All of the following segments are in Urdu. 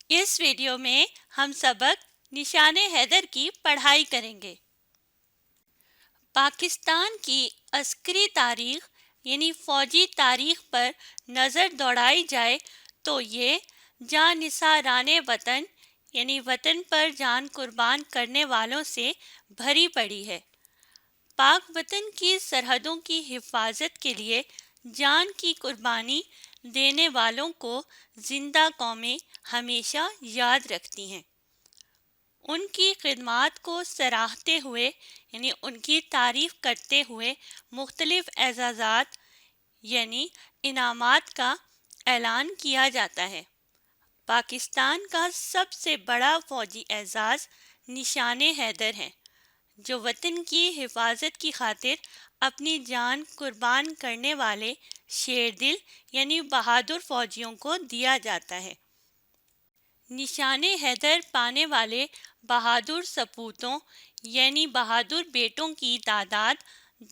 اس ویڈیو میں ہم سبق نشان حیدر کی پڑھائی کریں گے۔ پاکستان کی عسکری تاریخ یعنی فوجی تاریخ پر نظر دوڑائی جائے تو یہ جاں نثاران وطن یعنی وطن پر جان قربان کرنے والوں سے بھری پڑی ہے۔ پاک وطن کی سرحدوں کی حفاظت کے لیے جان کی قربانی دینے والوں کو زندہ قومیں ہمیشہ یاد رکھتی ہیں۔ ان کی خدمات کو سراہتے ہوئے یعنی ان کی تعریف کرتے ہوئے مختلف اعزازات یعنی انعامات کا اعلان کیا جاتا ہے۔ پاکستان کا سب سے بڑا فوجی اعزاز نشان حیدر ہے، جو وطن کی حفاظت کی خاطر اپنی جان قربان کرنے والے شیر دل یعنی بہادر فوجیوں کو دیا جاتا ہے۔ نشان حیدر پانے والے بہادر سپوتوں یعنی بہادر بیٹوں کی تعداد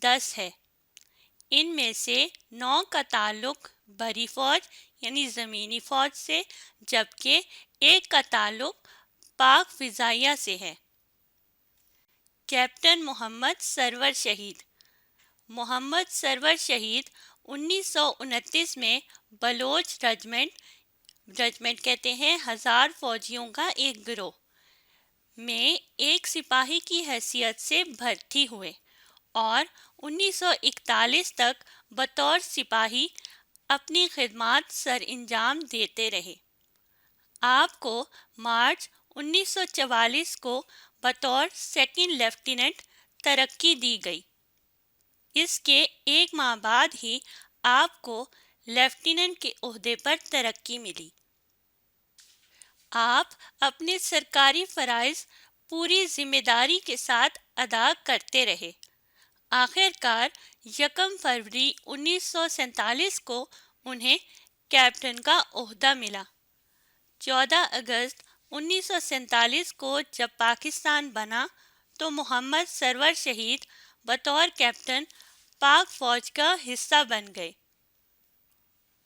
10 ہے۔ ان میں سے 9 کا تعلق بحری فوج یعنی زمینی فوج سے جبکہ 1 کا تعلق پاک فضائیہ سے ہے۔ کیپٹن محمد سرور شہید۔ محمد سرور شہید 1929 میں بلوچ رجمنٹ کہتے ہیں 1000 فوجیوں کا ایک گروہ میں ایک سپاہی کی حیثیت سے بھرتی ہوئے اور 1941 تک بطور سپاہی اپنی خدمات سر انجام دیتے رہے۔ آپ کو مارچ 1944 کو بطور سیکنڈ لیفٹیننٹ ترقی دی گئی۔ اس کے ایک ماہ بعد ہی آپ کو لیفٹیننٹ کے عہدے پر ترقی ملی۔ آپ اپنے سرکاری فرائض پوری ذمہ داری کے ساتھ ادا کرتے رہے۔ آخر کار 1 فروری 1947 کو انہیں کیپٹن کا عہدہ ملا۔ 14 اگست 1947 کو جب پاکستان بنا تو محمد سرور شہید بطور کیپٹن پاک فوج کا حصہ بن گئے۔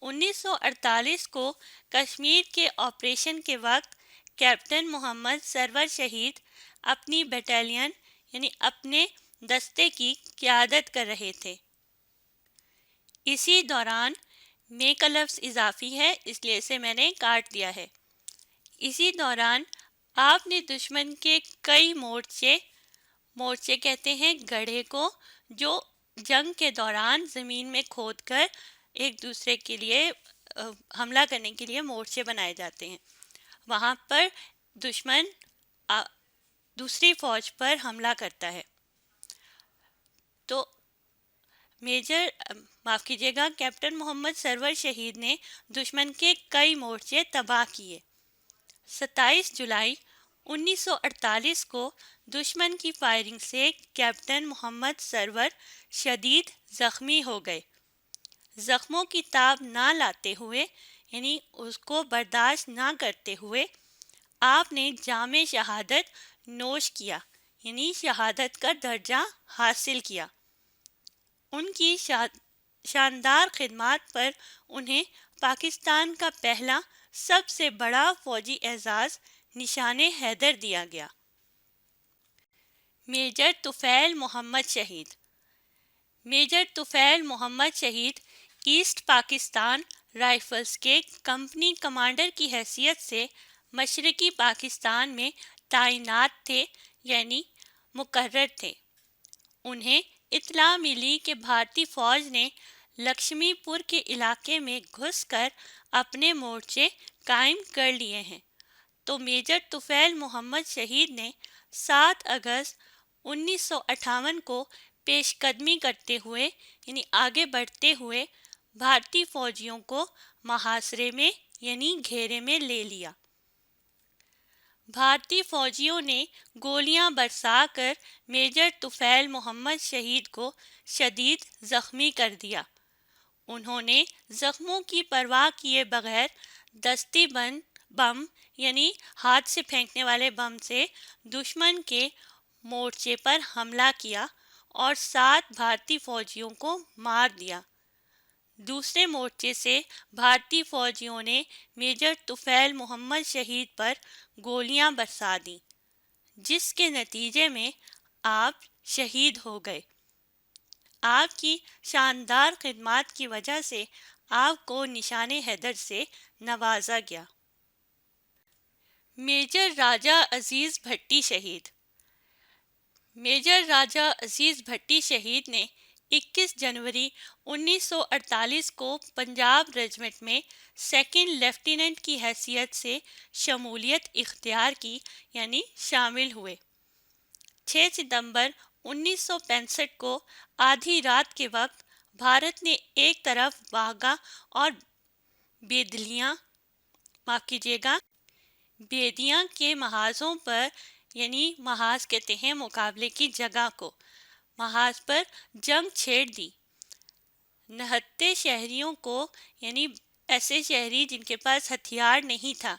1948 کو کشمیر کے آپریشن کے وقت کیپٹن محمد سرور شہید اپنی بٹالین یعنی اپنے دستے کی قیادت کر رہے تھے۔ اسی دوران میں کا لفظ اضافی ہے اس لیے اسے میں نے کاٹ دیا ہے۔ اسی دوران آپ نے دشمن کے کئی مورچے کہتے ہیں گڑھے کو جو جنگ کے دوران زمین میں کھود کر ایک دوسرے کے لیے حملہ کرنے کے لیے مورچے بنائے جاتے ہیں، وہاں پر دشمن دوسری فوج پر حملہ کرتا ہے تو کیپٹن محمد سرور شہید نے دشمن کے کئی مورچے تباہ کیے۔ 27 جولائی 1948 کو دشمن کی فائرنگ سے کیپٹن محمد سرور شدید زخمی ہو گئے۔ زخموں کی تاب نہ لاتے ہوئے یعنی اس کو برداشت نہ کرتے ہوئے آپ نے جام شہادت نوش کیا یعنی شہادت کا درجہ حاصل کیا۔ ان کی شاندار خدمات پر انہیں پاکستان کا پہلا سب سے بڑا فوجی اعزاز نشان حیدر دیا گیا۔ میجر طفیل محمد شہید۔ میجر طفیل محمد شہید ایسٹ پاکستان رائفلز کے کمپنی کمانڈر کی حیثیت سے مشرقی پاکستان میں تعینات تھے یعنی مقرر تھے۔ انہیں اطلاع ملی کہ بھارتی فوج نے لکشمی پور کے علاقے میں گھس کر اپنے مورچے قائم کر لیے ہیں تو میجر طفیل محمد شہید نے 7 اگست 1958 کو پیش قدمی کرتے ہوئے یعنی آگے بڑھتے ہوئے بھارتی فوجیوں کو محاصرے میں یعنی گھیرے میں لے لیا۔ بھارتی فوجیوں نے گولیاں برسا کر میجر طفیل محمد شہید کو شدید زخمی کر دیا۔ انہوں نے زخموں کی پرواہ کیے بغیر دستی بم یعنی ہاتھ سے پھینکنے والے بم سے دشمن کے مورچے پر حملہ کیا اور 7 بھارتی فوجیوں کو مار دیا۔ دوسرے مورچے سے بھارتی فوجیوں نے میجر طفیل محمد شہید پر گولیاں برسا دیں، جس کے نتیجے میں آپ شہید ہو گئے۔ آپ کی شاندار خدمات کی وجہ سے آپ کو نشان حیدر سے نوازا گیا۔ میجر راجہ عزیز بھٹی شہید۔ میجر راجہ عزیز بھٹی شہید نے 21 جنوری 1948 کو پنجاب ریجمنٹ میں سیکنڈ لیفٹیننٹ کی حیثیت سے شمولیت اختیار کی، یعنی شامل ہوئے۔ 6 ستمبر 1965 کو آدھی رات کے وقت بھارت نے ایک طرف واہگہ اور بیدیاں کے محاذوں پر، یعنی محاذ کہتے ہیں مقابلے کی جگہ کو، محاذ پر جنگ چھیڑ دی۔ نہتے شہریوں کو، یعنی ایسے شہری جن کے پاس ہتھیار نہیں تھا،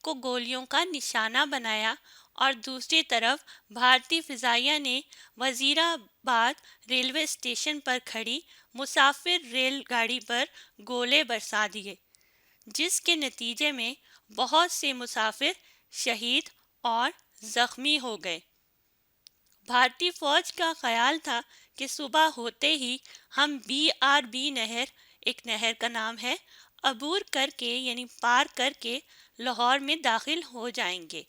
کو گولیوں کا نشانہ بنایا، اور دوسری طرف بھارتی فضائیہ نے وزیر آباد ریلوے اسٹیشن پر کھڑی مسافر ریل گاڑی پر گولے برسا دیے، جس کے نتیجے میں بہت سے مسافر شہید اور زخمی ہو گئے۔ بھارتی فوج کا خیال تھا کہ صبح ہوتے ہی ہم BRB نہر، ایک نہر کا نام ہے، عبور کر کے، یعنی پار کر کے لاہور میں داخل ہو جائیں گے۔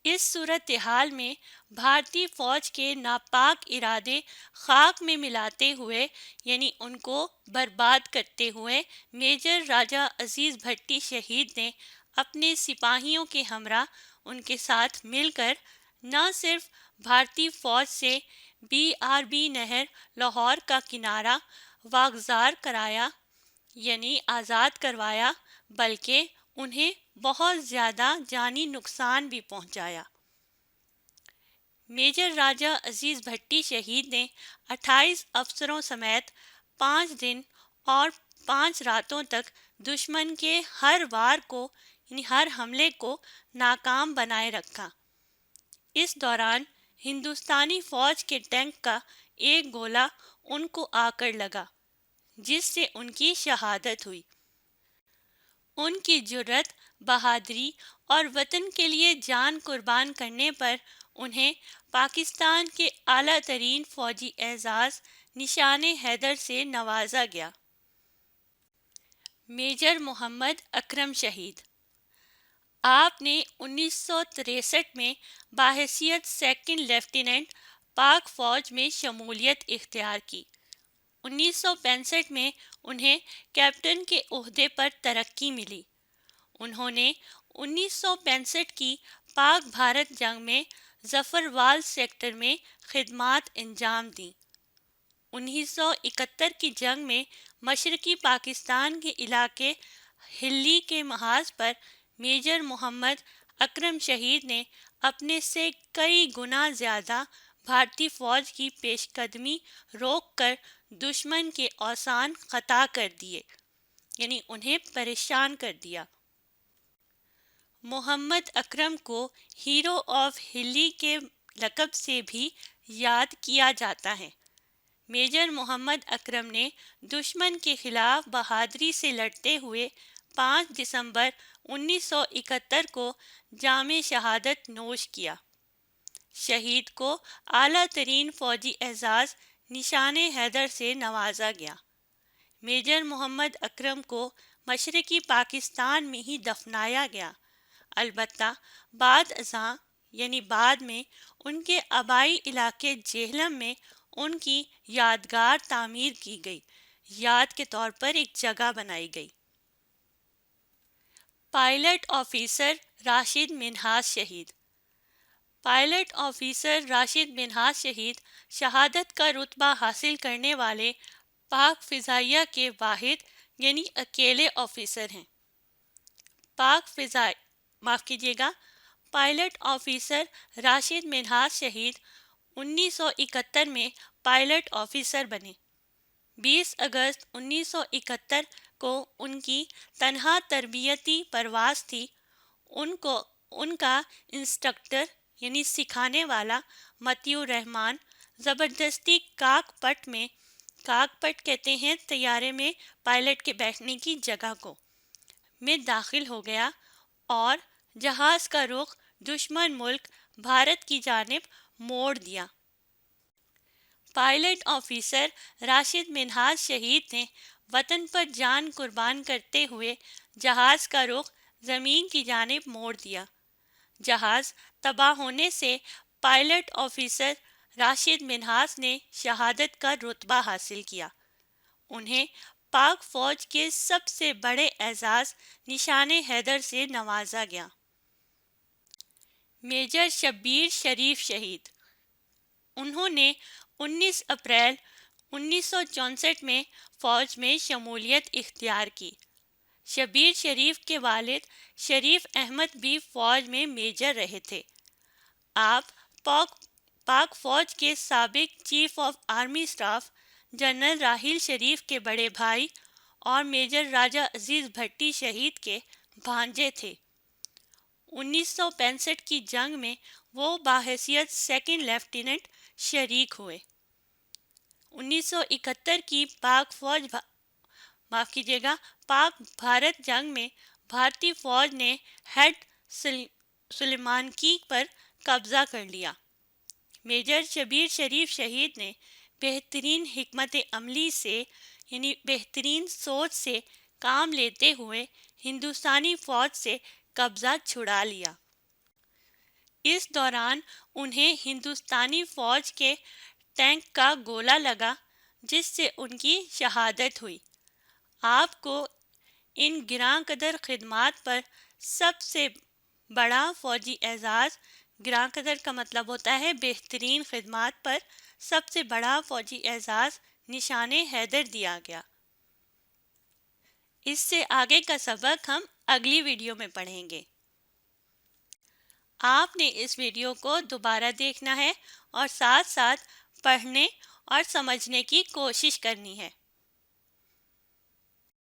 اس صورتحال میں بھارتی فوج کے ناپاک ارادے خاک میں ملاتے ہوئے، یعنی ان کو برباد کرتے ہوئے، میجر راجہ عزیز بھٹی شہید نے اپنے سپاہیوں کے ہمراہ ان کے ساتھ مل کر نہ صرف بھارتی فوج سے BRB نہر لاہور کا کنارہ واگزار کرایا، یعنی آزاد کروایا، بلکہ انہیں بہت زیادہ جانی نقصان بھی پہنچایا۔ میجر راجہ عزیز بھٹی شہید نے 28 افسروں سمیت 5 دن اور 5 راتوں تک دشمن کے ہر وار کو، یعنی ہر حملے کو ناکام بنائے رکھا۔ اس دوران ہندوستانی فوج کے ٹینک کا ایک گولہ ان کو آ کر لگا، جس سے ان کی شہادت ہوئی۔ ان کی جرأت، بہادری اور وطن کے لیے جان قربان کرنے پر انہیں پاکستان کے اعلیٰ ترین فوجی اعزاز نشان حیدر سے نوازا گیا۔ میجر محمد اکرم شہید۔ آپ نے 1963 میں بحیثیت سیکنڈ لیفٹیننٹ پاک فوج میں شمولیت اختیار کی۔ 1965 میں انہیں کیپٹن کے عہدے پر ترقی ملی۔ انہوں نے 1965 کی پاک بھارت جنگ میں ظفروال سیکٹر میں خدمات انجام دیں۔ 1971 کی جنگ میں مشرقی پاکستان کے علاقے ہلی کے محاذ پر میجر محمد اکرم شہید نے اپنے سے کئی گنا زیادہ بھارتی فوج کی پیش قدمی روک کر دشمن کے اوسان خطا کر دیے، یعنی انہیں پریشان کر دیا۔ محمد اکرم کو ہیرو آف ہلی کے لقب سے بھی یاد کیا جاتا ہے۔ میجر محمد اکرم نے دشمن کے خلاف بہادری سے لڑتے ہوئے 5 دسمبر 1971 کو جام شہادت نوش کیا۔ شہید کو اعلیٰ ترین فوجی اعزاز نشان حیدر سے نوازا گیا۔ میجر محمد اکرم کو مشرقی پاکستان میں ہی دفنایا گیا، البتہ بعد ازاں، یعنی بعد میں ان کے آبائی علاقے جہلم میں ان کی یادگار تعمیر کی گئی، یاد کے طور پر ایک جگہ بنائی گئی۔ پائلٹ آفیسر راشد منہاس شہید۔ پائلٹ آفیسر راشد منہاس شہید شہادت کا رتبہ حاصل کرنے والے پاک فضائیہ کے واحد، یعنی اکیلے آفیسر ہیں۔ پائلٹ آفیسر راشد منہاس شہید 1971 میں پائلٹ آفیسر بنے۔ 20 اگست 1971 کو ان کی تنہا تربیتی پرواز تھی۔ ان کا انسٹرکٹر، یعنی سکھانے والا مطیع الرحمان، زبردستی کاک پٹ میں کاکپٹ کہتے ہیں طیارے میں پائلٹ کے بیٹھنے کی جگہ کو، میں داخل ہو گیا اور جہاز کا رخ دشمن ملک بھارت کی جانب موڑ دیا۔ پائلٹ آفیسر راشد منہاس شہید نے وطن پر جان قربان کرتے ہوئے جہاز کا رخ زمین کی جانب موڑ دیا۔ جہاز تباہ ہونے سے پائلٹ آفیسر راشد منہاس نے شہادت کا رتبہ حاصل کیا۔ انہیں پاک فوج کے سب سے بڑے اعزاز نشان حیدر سے نوازا گیا۔ میجر شبیر شریف شہید، انہوں نے 19 اپریل 1964 میں فوج میں شمولیت اختیار کی۔ شبیر شریف کے والد شریف احمد بھی فوج میں میجر رہے تھے۔ آپ پاک فوج کے سابق chief of army staff general Raheel Sharif کے بڑے بھائی اور میجر راجہ عزیز بھٹی شہید کے بھانجے تھے۔ 1965 کی جنگ میں وہ بحیثیت سیکنڈ لیفٹیننٹ شریک ہوئے۔ 1971 کی پاک بھارت جنگ میں بھارتی فوج نے ہیڈ سلیمانکی پر قبضہ کر لیا۔ میجر شبیر شریف شہید نے بہترین حکمت عملی سے بہترین سوچ سے کام لیتے ہوئے ہندوستانی فوج سے قبضہ چھڑا لیا۔ اس دوران انہیں ہندوستانی فوج کے ٹینک کا گولہ لگا جس سے ان کی شہادت ہوئی۔ آپ کو ان گراں قدر خدمات پر سب سے بڑا فوجی اعزاز، گراں قدر کا مطلب ہوتا ہے بہترین خدمات پر سب سے بڑا فوجی اعزاز نشان حیدر دیا گیا۔ اس سے آگے کا سبق ہم اگلی ویڈیو میں پڑھیں گے۔ آپ نے اس ویڈیو کو دوبارہ دیکھنا ہے اور ساتھ ساتھ پڑھنے اور سمجھنے کی کوشش کرنی ہے۔